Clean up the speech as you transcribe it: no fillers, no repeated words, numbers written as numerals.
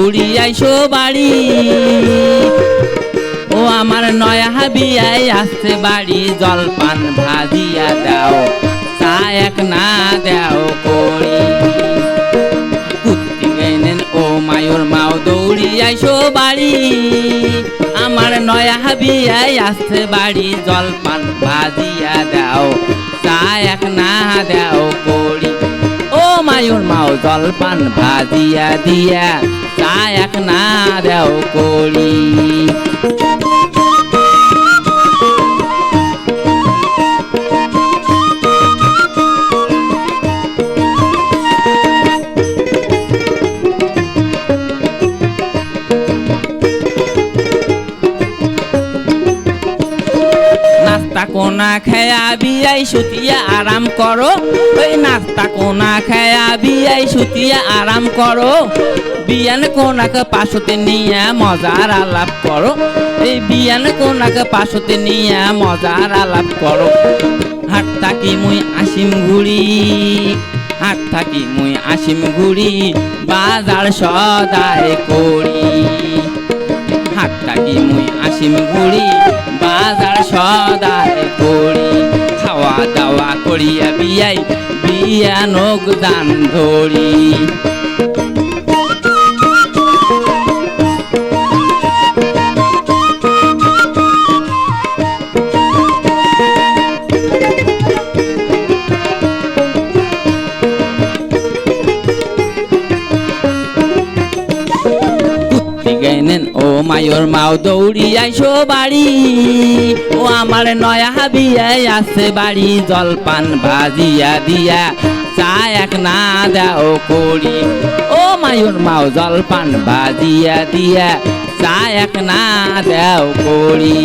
দৌড়ি আইসো বাড়ি ও আমার নয়া বিয়াই আসছে বাড়ি জলপান ভাজিয়া দাও চা এক না দাও করি কুত্তি গেনেন ও মায়ুর মাও দৌড়ি আইসো বাড়ি আমার নয়া বিয়াই আসছে বাড়ি জলপান ভাজিয়া দাও চা এক না দাও করি ও মায়ুর মাও জলপান ভাজিয়া দিয়া চা এক না দাও করি নাস্তা কোনা খায়া বিয়াই সুতিয়া আরাম করো ওই নাস্তা কোনা খায়া বিয়াই সুতিয়া আরাম করো বিয়ান কোনাকে পাশতে নিয়ে মজার আলাপ করো এই বিয়ান কোনাকে পাশতে নিয়ে মজার আলাপ করো হাট থাকি মুই আসিম ঘুরি হাট থাকি মুই আসিম ঘুরি বাজার সদাই করি হাট থাকি মুই আসিম ঘুরি বাজার সদাই করি খাওয়া দাওয়া করিয়া বিয়াই বিয়ানোক দান ধরি ও মায়ুর মাও দৌড়ি আইসো বাড়ি ও আমার নয়া বিয়াই আসছে বাড়ি জলপান ভাজিয়া দিয়া চা এক না দাও করি ও মায়ুর মাও জলপান ভাজিয়া দিয়া চা এক না দাও করি।